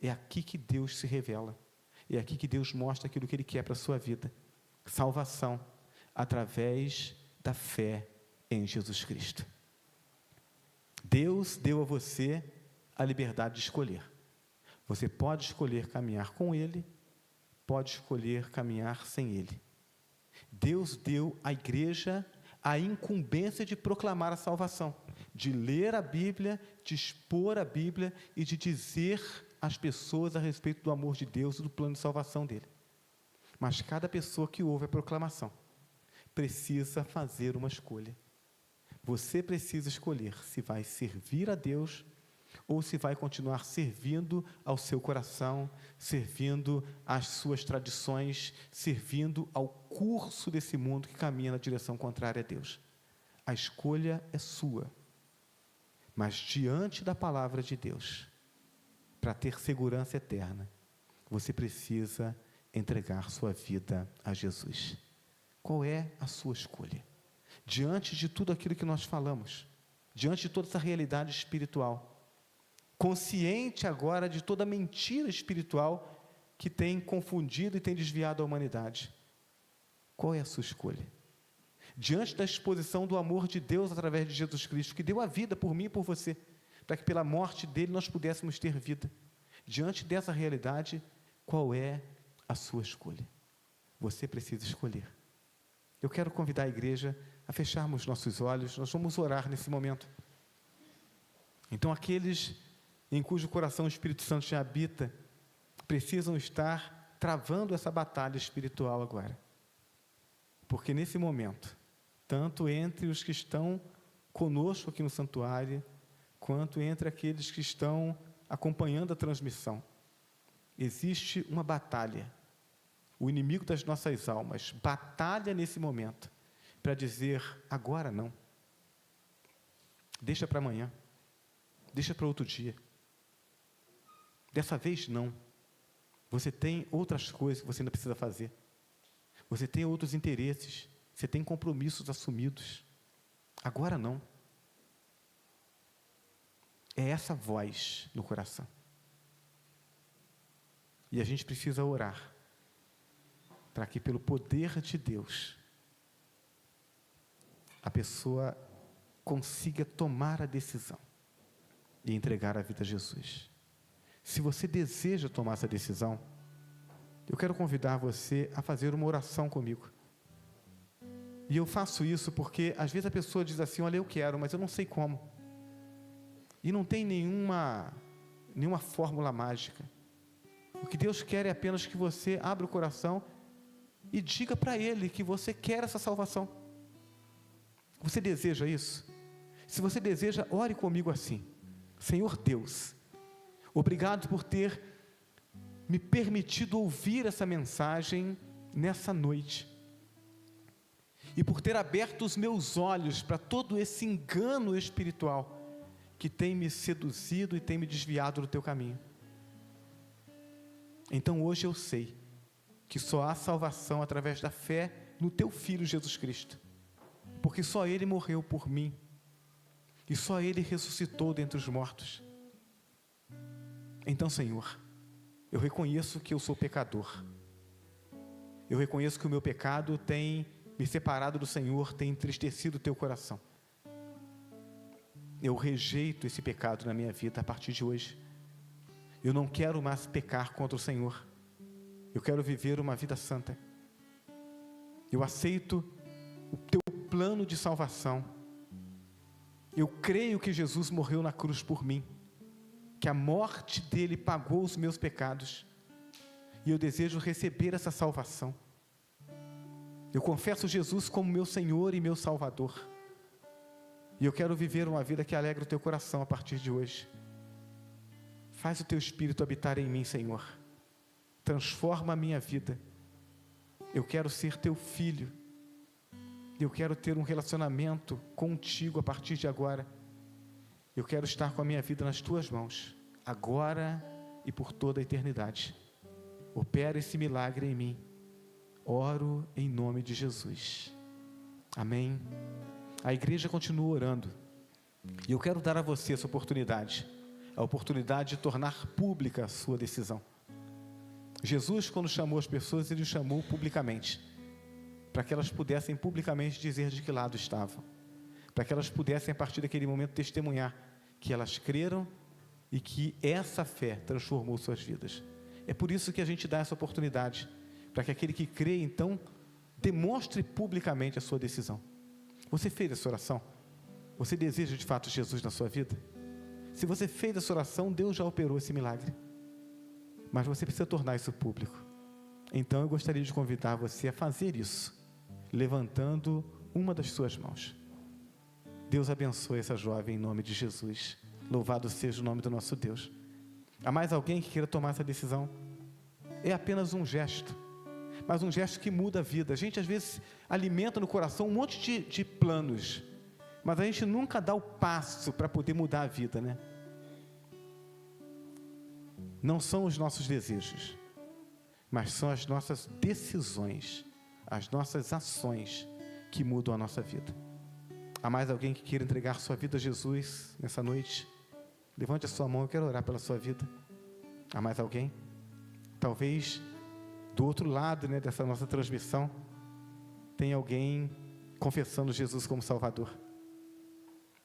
É aqui que Deus se revela. É aqui que Deus mostra aquilo que Ele quer para a sua vida. Salvação através da fé em Jesus Cristo. Deus deu a você a liberdade de escolher. Você pode escolher caminhar com Ele, pode escolher caminhar sem Ele. Deus deu à igreja a incumbência de proclamar a salvação, de ler a Bíblia, de expor a Bíblia e de dizer às pessoas a respeito do amor de Deus e do plano de salvação dele. Mas cada pessoa que ouve a proclamação precisa fazer uma escolha. Você precisa escolher se vai servir a Deus ou se vai continuar servindo ao seu coração, servindo às suas tradições, servindo ao curso desse mundo que caminha na direção contrária a Deus. A escolha é sua. Mas diante da palavra de Deus, para ter segurança eterna, você precisa entregar sua vida a Jesus. Qual é a sua escolha? Diante de tudo aquilo que nós falamos, diante de toda essa realidade espiritual, consciente agora de toda a mentira espiritual que tem confundido e tem desviado a humanidade, qual é a sua escolha? Diante da exposição do amor de Deus através de Jesus Cristo, que deu a vida por mim e por você, para que pela morte dele nós pudéssemos ter vida. Diante dessa realidade, qual é a sua escolha? Você precisa escolher. Eu quero convidar a igreja a fecharmos nossos olhos, nós vamos orar nesse momento. Então, aqueles em cujo coração o Espírito Santo já habita, precisam estar travando essa batalha espiritual agora. Porque nesse momento, tanto entre os que estão conosco aqui no santuário, quanto entre aqueles que estão acompanhando a transmissão, existe uma batalha. O inimigo das nossas almas batalha nesse momento para dizer, agora não. Deixa para amanhã. Deixa para outro dia. Dessa vez não. Você tem outras coisas que você ainda precisa fazer. Você tem outros interesses. Você tem compromissos assumidos. Agora não. É essa voz no coração. E a gente precisa orar para que pelo poder de Deus a pessoa consiga tomar a decisão e entregar a vida a Jesus. Se você deseja tomar essa decisão, eu quero convidar você a fazer uma oração comigo. E eu faço isso porque às vezes a pessoa diz assim, olha, eu quero, mas eu não sei como. E não tem nenhuma fórmula mágica. O que Deus quer é apenas que você abra o coração e diga para Ele que você quer essa salvação. Você deseja isso? Se você deseja, ore comigo assim. Senhor Deus, obrigado por ter me permitido ouvir essa mensagem nessa noite. E por ter aberto os meus olhos para todo esse engano espiritual que tem me seduzido e tem me desviado do teu caminho. Então hoje eu sei que só há salvação através da fé no teu Filho Jesus Cristo, porque só Ele morreu por mim, e só Ele ressuscitou dentre os mortos. Então, Senhor, eu reconheço que eu sou pecador, eu reconheço que o meu pecado tem me separado do Senhor, tem entristecido o teu coração. Eu rejeito esse pecado na minha vida a partir de hoje. Eu não quero mais pecar contra o Senhor. Eu quero viver uma vida santa. Eu aceito o teu plano de salvação. Eu creio que Jesus morreu na cruz por mim, que a morte dele pagou os meus pecados, e eu desejo receber essa salvação. Eu confesso Jesus como meu Senhor e meu Salvador, e eu quero viver uma vida que alegra o teu coração a partir de hoje. Faz o teu Espírito habitar em mim, Senhor. Transforma a minha vida. Eu quero ser teu filho. Eu quero ter um relacionamento contigo a partir de agora. Eu quero estar com a minha vida nas tuas mãos, agora e por toda a eternidade. Opera esse milagre em mim, oro em nome de Jesus. Amém. A igreja continua orando. E eu quero dar a você essa oportunidade. A oportunidade de tornar pública a sua decisão. Jesus, quando chamou as pessoas, Ele os chamou publicamente. Para que elas pudessem publicamente dizer de que lado estavam. Para que elas pudessem, a partir daquele momento, testemunhar que elas creram e que essa fé transformou suas vidas. É por isso que a gente dá essa oportunidade. Para que aquele que crê, então, demonstre publicamente a sua decisão. Você fez essa oração? Você deseja de fato Jesus na sua vida? Se você fez essa oração, Deus já operou esse milagre. Mas você precisa tornar isso público. Então eu gostaria de convidar você a fazer isso, levantando uma das suas mãos. Deus abençoe essa jovem em nome de Jesus. Louvado seja o nome do nosso Deus. Há mais alguém que queira tomar essa decisão? É apenas um gesto, mas um gesto que muda a vida. A gente às vezes alimenta no coração um monte de planos, mas a gente nunca dá o passo para poder mudar a vida, né? Não são os nossos desejos, mas são as nossas decisões, as nossas ações que mudam a nossa vida. Há mais alguém que queira entregar sua vida a Jesus nessa noite? Levante a sua mão, eu quero orar pela sua vida. Há mais alguém? Talvez do outro lado, né, dessa nossa transmissão, tem alguém confessando Jesus como Salvador.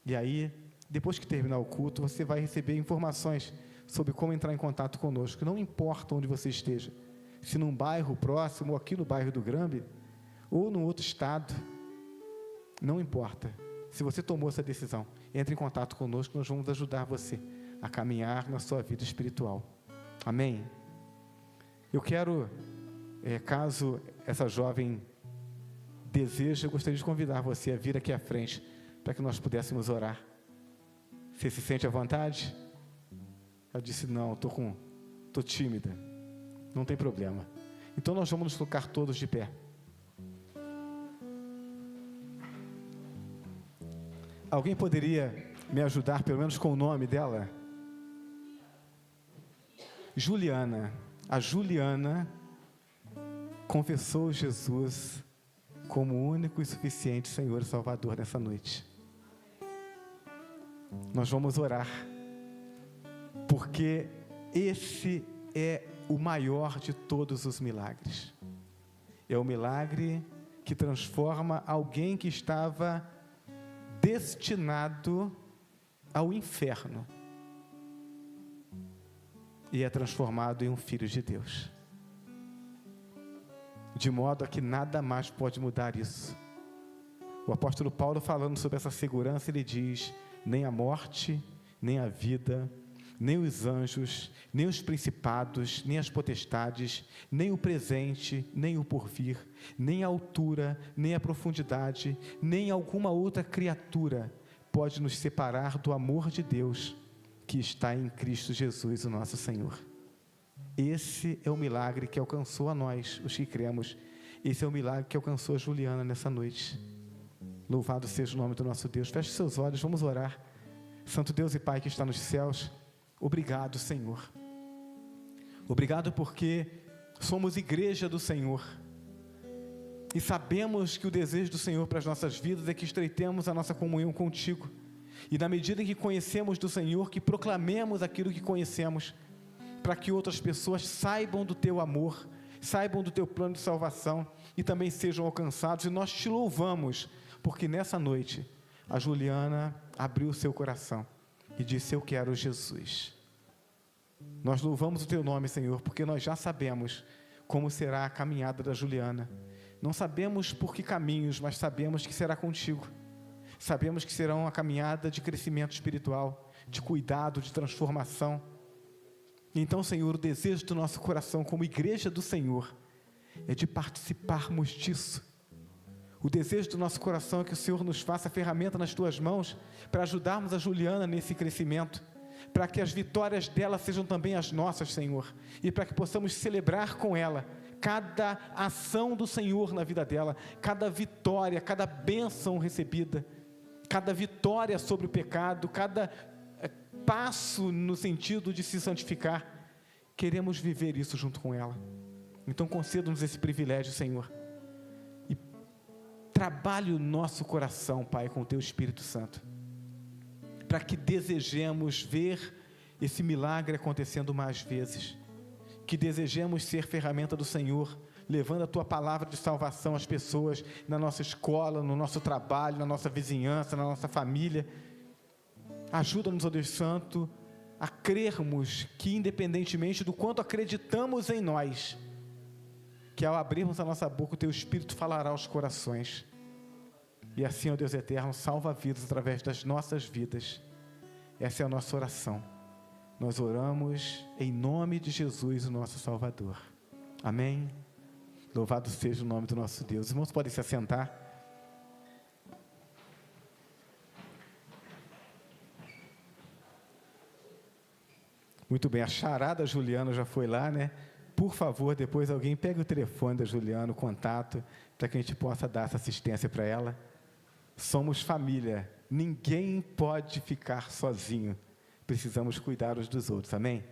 E aí, depois que terminar o culto, você vai receber informações sobre como entrar em contato conosco. Não importa onde você esteja, se num bairro próximo, ou aqui no bairro do Grambe, ou num outro estado, não importa. Se você tomou essa decisão, entre em contato conosco, nós vamos ajudar você a caminhar na sua vida espiritual. Amém? Eu quero, caso essa jovem deseje, eu gostaria de convidar você a vir aqui à frente, para que nós pudéssemos orar. Você se sente à vontade? Ela disse, não, estou tímida. Não tem problema. Então nós vamos nos colocar todos de pé. Alguém poderia me ajudar, pelo menos com o nome dela? Juliana. A Juliana confessou Jesus como o único e suficiente Senhor e Salvador nessa noite. Nós vamos orar, porque esse é o maior de todos os milagres. É o milagre que transforma alguém que estava destinado ao inferno e é transformado em um filho de Deus, de modo a que nada mais pode mudar isso. O apóstolo Paulo, falando sobre essa segurança, ele diz, nem a morte, nem a vida, nem os anjos, nem os principados, nem as potestades, nem o presente, nem o porvir, nem a altura, nem a profundidade, nem alguma outra criatura pode nos separar do amor de Deus que está em Cristo Jesus, o nosso Senhor. Esse é o milagre que alcançou a nós, os que cremos. Esse é o milagre que alcançou a Juliana nessa noite. Louvado seja o nome do nosso Deus. Feche seus olhos, vamos orar. Santo Deus e Pai que está nos céus, obrigado, Senhor. Obrigado porque somos igreja do Senhor. E sabemos que o desejo do Senhor para as nossas vidas é que estreitemos a nossa comunhão contigo. E na medida em que conhecemos do Senhor, que proclamemos aquilo que conhecemos, para que outras pessoas saibam do teu amor, saibam do teu plano de salvação e também sejam alcançados. E nós te louvamos, porque nessa noite a Juliana abriu o seu coração e disse, eu quero Jesus. Nós louvamos o teu nome, Senhor, porque nós já sabemos como será a caminhada da Juliana. Não sabemos por que caminhos, mas sabemos que será contigo. Sabemos que será uma caminhada de crescimento espiritual, de cuidado, de transformação. Então, Senhor, o desejo do nosso coração como igreja do Senhor é de participarmos disso. O desejo do nosso coração é que o Senhor nos faça a ferramenta nas tuas mãos para ajudarmos a Juliana nesse crescimento, para que as vitórias dela sejam também as nossas, Senhor, e para que possamos celebrar com ela cada ação do Senhor na vida dela, cada vitória, cada bênção recebida, cada vitória sobre o pecado, cada passo no sentido de se santificar. Queremos viver isso junto com ela. Então conceda-nos esse privilégio, Senhor, e trabalhe o nosso coração, Pai, com o Teu Espírito Santo, para que desejemos ver esse milagre acontecendo mais vezes, que desejemos ser ferramenta do Senhor, levando a Tua palavra de salvação às pessoas, na nossa escola, no nosso trabalho, na nossa vizinhança, na nossa família. Ajuda-nos, ó Deus Santo, a crermos que, independentemente do quanto acreditamos em nós, que ao abrirmos a nossa boca, o Teu Espírito falará aos corações. E assim, ó Deus eterno, salva vidas através das nossas vidas. Essa é a nossa oração. Nós oramos em nome de Jesus, o nosso Salvador. Amém? Louvado seja o nome do nosso Deus. Os irmãos podem se assentar. Muito bem, a charada Juliana já foi lá, né? Por favor, depois alguém pegue o telefone da Juliana, o contato, para que a gente possa dar essa assistência para ela. Somos família, ninguém pode ficar sozinho, precisamos cuidar uns dos outros, amém?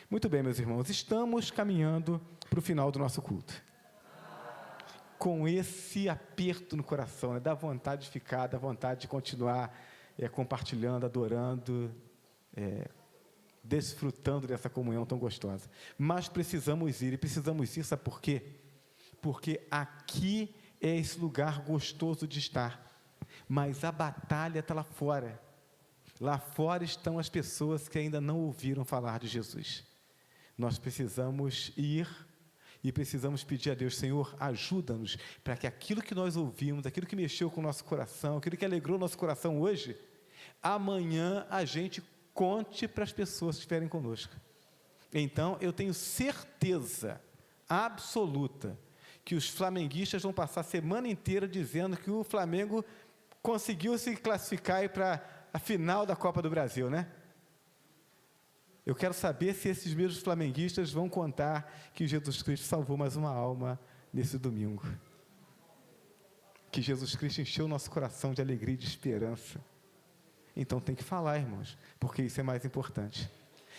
Muito bem, meus irmãos, estamos caminhando para o final do nosso culto, com esse aperto no coração, né? Dá vontade de ficar, dá vontade de continuar compartilhando, adorando, desfrutando dessa comunhão tão gostosa, mas precisamos ir, sabe por quê? Porque aqui é esse lugar gostoso de estar, mas a batalha está lá fora estão as pessoas que ainda não ouviram falar de Jesus. Nós precisamos ir e precisamos pedir a Deus: Senhor, ajuda-nos para que aquilo que nós ouvimos, aquilo que mexeu com o nosso coração, aquilo que alegrou o nosso coração hoje, amanhã a gente conte para as pessoas que estiverem conosco. Então, eu tenho certeza absoluta que os flamenguistas vão passar a semana inteira dizendo que o Flamengo conseguiu se classificar para a final da Copa do Brasil, né? Eu quero saber se esses mesmos flamenguistas vão contar que Jesus Cristo salvou mais uma alma nesse domingo. Que Jesus Cristo encheu o nosso coração de alegria e de esperança. Então tem que falar, irmãos, porque isso é mais importante.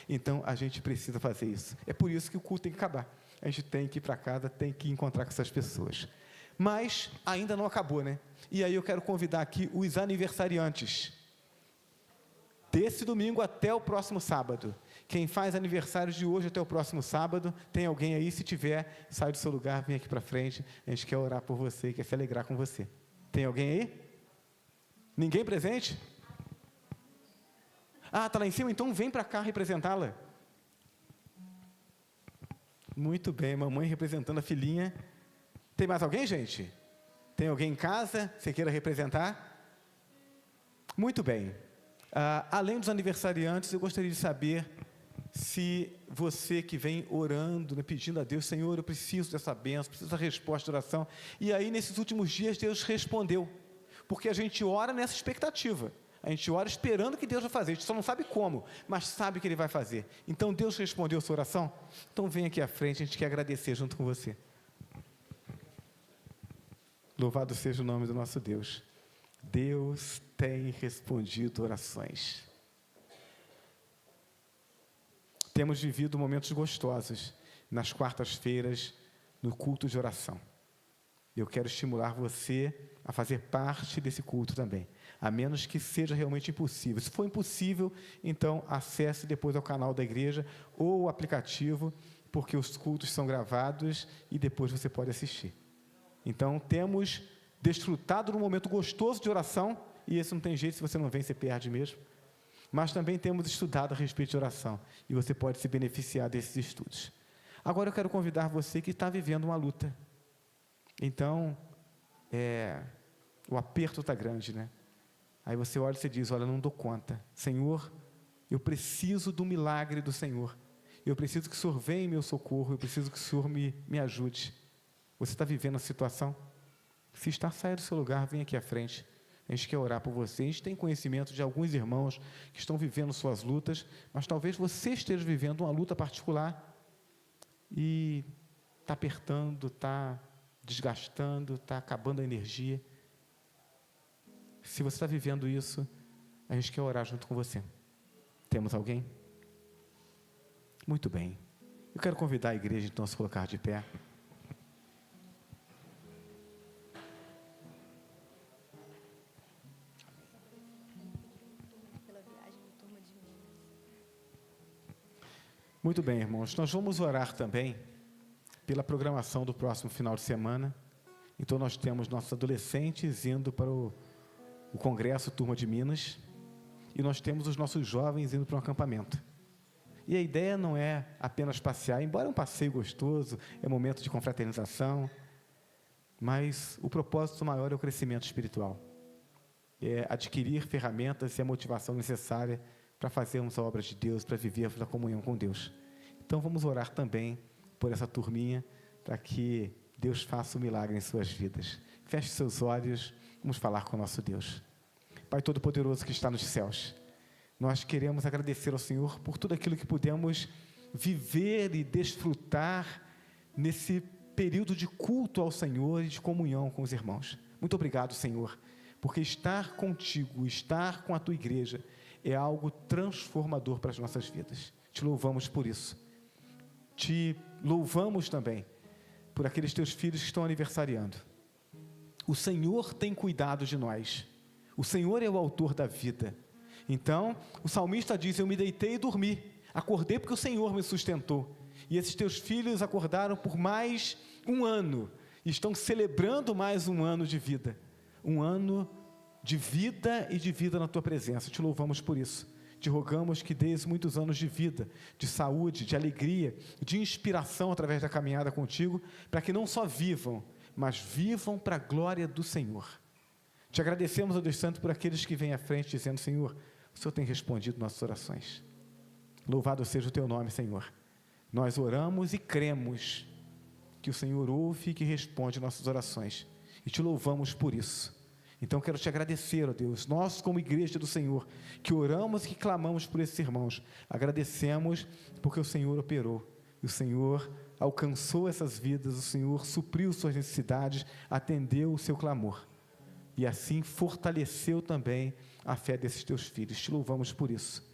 Então a gente precisa fazer isso. É por isso que o culto tem que acabar. A gente tem que ir para casa, tem que encontrar com essas pessoas. Mas ainda não acabou, né? E aí eu quero convidar aqui os aniversariantes, desse domingo até o próximo sábado. Quem faz aniversário de hoje até o próximo sábado, tem alguém aí? Se tiver, sai do seu lugar, vem aqui para frente. A gente quer orar por você, quer se alegrar com você. Tem alguém aí? Ninguém presente? Ah, está lá em cima? Então vem para cá representá-la. Muito bem, mamãe representando a filhinha. Tem mais alguém, gente? Tem alguém em casa? Você queira representar? Muito bem. Além dos aniversariantes, eu gostaria de saber se você que vem orando, né, pedindo a Deus: Senhor, eu preciso dessa bênção, preciso da resposta de oração. E aí, nesses últimos dias, Deus respondeu. Porque a gente ora nessa expectativa. A gente ora esperando que Deus vai fazer. A gente só não sabe como, mas sabe que Ele vai fazer. Então, Deus respondeu a sua oração? Então, vem aqui à frente, a gente quer agradecer junto com você. Louvado seja o nome do nosso Deus. Deus tem respondido orações. Temos vivido momentos gostosos nas quartas-feiras, no culto de oração. Eu quero estimular você a fazer parte desse culto também, a menos que seja realmente impossível. Se for impossível, então acesse depois ao canal da igreja ou o aplicativo, porque os cultos são gravados e depois você pode assistir. Então, temos desfrutado de um momento gostoso de oração, e esse não tem jeito, se você não vem, você perde mesmo. Mas também temos estudado a respeito de oração, e você pode se beneficiar desses estudos. Agora eu quero convidar você que está vivendo uma luta. Então, o aperto está grande, né? Aí você olha e você diz: olha, não dou conta. Senhor, eu preciso do milagre do Senhor. Eu preciso que o Senhor venha em meu socorro, eu preciso que o Senhor me ajude. Você está vivendo a situação? Se está, saia do seu lugar, vem aqui à frente. A gente quer orar por você. A gente tem conhecimento de alguns irmãos que estão vivendo suas lutas, mas talvez você esteja vivendo uma luta particular e está apertando, está desgastando, está acabando a energia. Se você está vivendo isso, a gente quer orar junto com você. Temos alguém? Muito bem. Eu quero convidar a igreja, então, a se colocar de pé. Muito bem, irmãos. Nós vamos orar também pela programação do próximo final de semana. Então, nós temos nossos adolescentes indo para o Congresso Turma de Minas, e nós temos os nossos jovens indo para um acampamento. E a ideia não é apenas passear, embora é um passeio gostoso, é momento de confraternização, mas o propósito maior é o crescimento espiritual, é adquirir ferramentas e a motivação necessária para fazermos a obra de Deus, para vivermos a comunhão com Deus. Então, vamos orar também por essa turminha, para que Deus faça um milagre em suas vidas. Feche seus olhos, vamos falar com o nosso Deus. Pai Todo-Poderoso que está nos céus, nós queremos agradecer ao Senhor por tudo aquilo que pudemos viver e desfrutar nesse período de culto ao Senhor e de comunhão com os irmãos. Muito obrigado, Senhor, porque estar contigo, estar com a tua igreja é algo transformador para as nossas vidas. Te louvamos por isso. Te louvamos também por aqueles teus filhos que estão aniversariando. O Senhor tem cuidado de nós. O Senhor é o autor da vida. Então, o salmista diz: eu me deitei e dormi, acordei porque o Senhor me sustentou. E esses teus filhos acordaram por mais um ano, e estão celebrando mais um ano de vida. Um ano de vida e de vida na tua presença. Te louvamos por isso. Te rogamos que dês muitos anos de vida, de saúde, de alegria, de inspiração através da caminhada contigo, para que não só vivam, mas vivam para a glória do Senhor. Te agradecemos, ó Deus Santo, por aqueles que vêm à frente dizendo: Senhor, o Senhor tem respondido nossas orações. Louvado seja o teu nome, Senhor. Nós oramos e cremos que o Senhor ouve e que responde nossas orações, e te louvamos por isso. Então, quero te agradecer, ó Deus, nós como igreja do Senhor, que oramos e que clamamos por esses irmãos, agradecemos porque o Senhor operou, e o Senhor alcançou essas vidas, o Senhor supriu suas necessidades, atendeu o seu clamor, e assim fortaleceu também a fé desses teus filhos. Te louvamos por isso.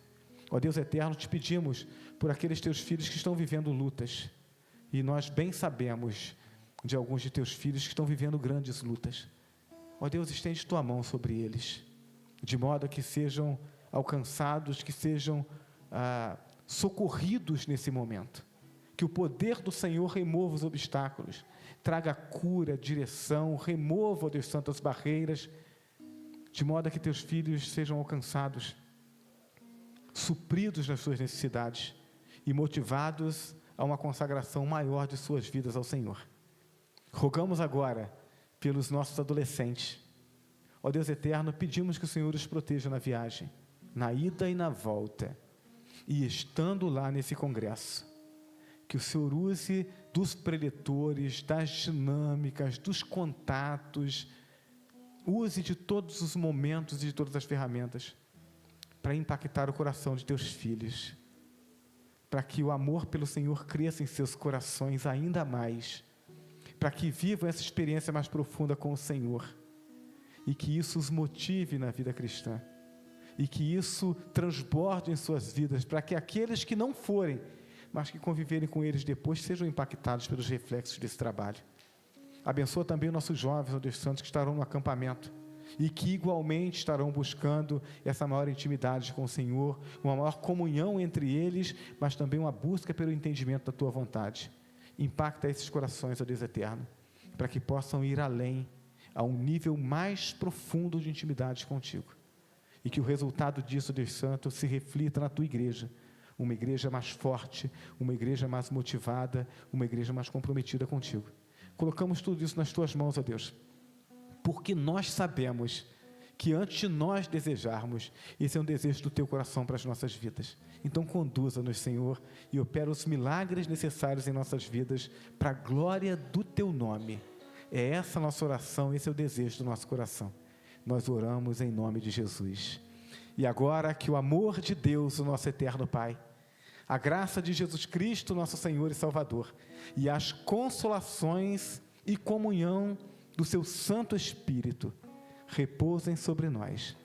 Ó Deus eterno, te pedimos por aqueles teus filhos que estão vivendo lutas, e nós bem sabemos de alguns de teus filhos que estão vivendo grandes lutas. Ó Deus, estende tua mão sobre eles, de modo que sejam alcançados, que sejam socorridos nesse momento. Que o poder do Senhor remova os obstáculos, traga cura, direção, remova, ó Deus Santo, as barreiras, de modo que teus filhos sejam alcançados, supridos nas suas necessidades e motivados a uma consagração maior de suas vidas ao Senhor. Rogamos agora pelos nossos adolescentes. Ó Deus eterno, pedimos que o Senhor os proteja na viagem, na ida e na volta, e estando lá nesse congresso, que o Senhor use dos preletores, das dinâmicas, dos contatos, use de todos os momentos e de todas as ferramentas para impactar o coração de teus filhos, para que o amor pelo Senhor cresça em seus corações ainda mais, para que vivam essa experiência mais profunda com o Senhor, e que isso os motive na vida cristã, e que isso transborde em suas vidas, para que aqueles que não forem, mas que conviverem com eles depois, sejam impactados pelos reflexos desse trabalho. Abençoa também os nossos jovens, ó Deus Santo, que estarão no acampamento, e que igualmente estarão buscando essa maior intimidade com o Senhor, uma maior comunhão entre eles, mas também uma busca pelo entendimento da tua vontade. Impacta esses corações, ó Deus eterno, para que possam ir além, a um nível mais profundo de intimidade contigo, e que o resultado disso, Deus Santo, se reflita na tua igreja, uma igreja mais forte, uma igreja mais motivada, uma igreja mais comprometida contigo. Colocamos tudo isso nas tuas mãos, ó Deus, porque nós sabemos que antes de nós desejarmos, esse é um desejo do teu coração para as nossas vidas. Então conduza-nos, Senhor, e opera os milagres necessários em nossas vidas, para a glória do teu nome. É essa a nossa oração, esse é o desejo do nosso coração. Nós oramos em nome de Jesus. E agora que o amor de Deus, o nosso eterno Pai, a graça de Jesus Cristo, nosso Senhor e Salvador, e as consolações e comunhão do seu Santo Espírito repousem sobre nós,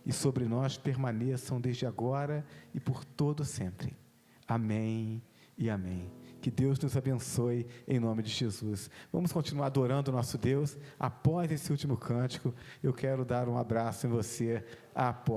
e sobre nós permaneçam desde agora e por todo sempre. Amém e amém. Que Que Deus nos abençoe em nome de Jesus. Vamos continuar adorando o nosso Deus. Após esse último cântico, eu quero dar um abraço em você. Após